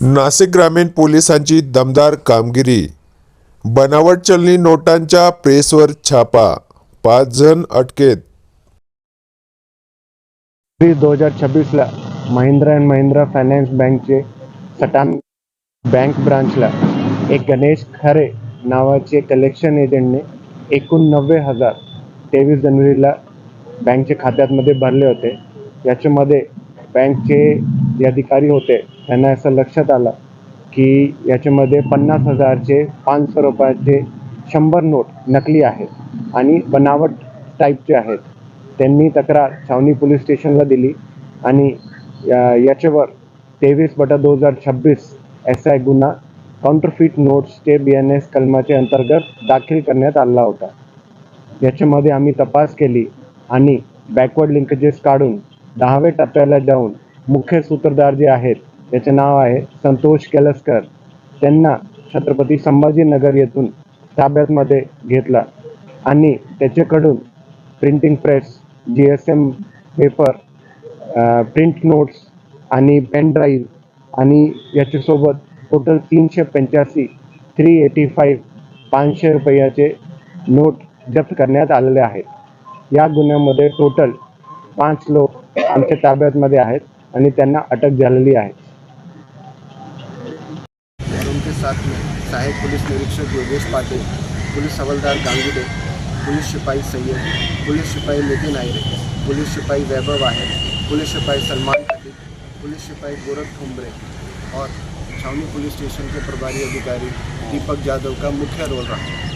नाशिक ग्रामीण पोलिसांची दमदार कामगिरी. बनावट चलनी नोटांच्या प्रेसवर छापा, 5 जण अटकेत. 2026ला महिंद्रा अँड महिंद्रा फायनान्स बँकचे सटाण बँक ब्रांचला एक गणेश खरे नावाचे कलेक्शन एजंटने एकूण 90,000 23 जानेवारीला बँकच्या खात्यामध्ये भरले होते. याच्यामध्ये बँकचे जे अधिकारी होते त्यांना असं लक्षात आलं की याच्यामध्ये 50,000चे 500 रुपयाचे 100 नोट नकली आहेत आणि बनावट टाईपचे आहेत. त्यांनी तक्रार छावणी पोलीस स्टेशनला दिली आणि याच्यावर 23/2026 SI गुन्हा काउंटरफीट नोट्सचे BNS कलमाच्या अंतर्गत दाखल करण्यात आला होता. याच्यामध्ये आम्ही तपास केली आणि बॅकवर्ड लिंकेजेस काढून 10व्या टप्प्याला जाऊन मुख्य सूत्रधार जे आहेत त्याचे नाव आहे संतोष केलसकर, त्यांना छत्रपती संभाजीनगर येथून ताब्यातमध्ये घेतला आणि त्याच्याकडून printing press, GSM paper, print notes आणि पेन ड्राईव्ह आणि याच्यासोबत टोटल 385 385 500 रुपयाचे नोट जप्त करण्यात आलेले आहेत. या गुन्ह्यामध्ये टोटल 5 लोक आमच्या ताब्यातमध्ये आहेत आणि त्यांना अटक झालेली आहे. उनके साथ में सहायक पुलिस निरीक्षक योगेश पाटिल, पुलिस हवलदार गांगुडे, पुलिस सिपाही सैयद, पुलिस सिपाही नितिन आयरे, पुलिस सिपाही वैभव आहे, पुलिस सिपाही सलमान खटीक, पुलिस सिपाही गोरख ठुमरे और छावनी पुलिस स्टेशन के प्रभारी अधिकारी दीपक यादव का मुख्य रोल रहा.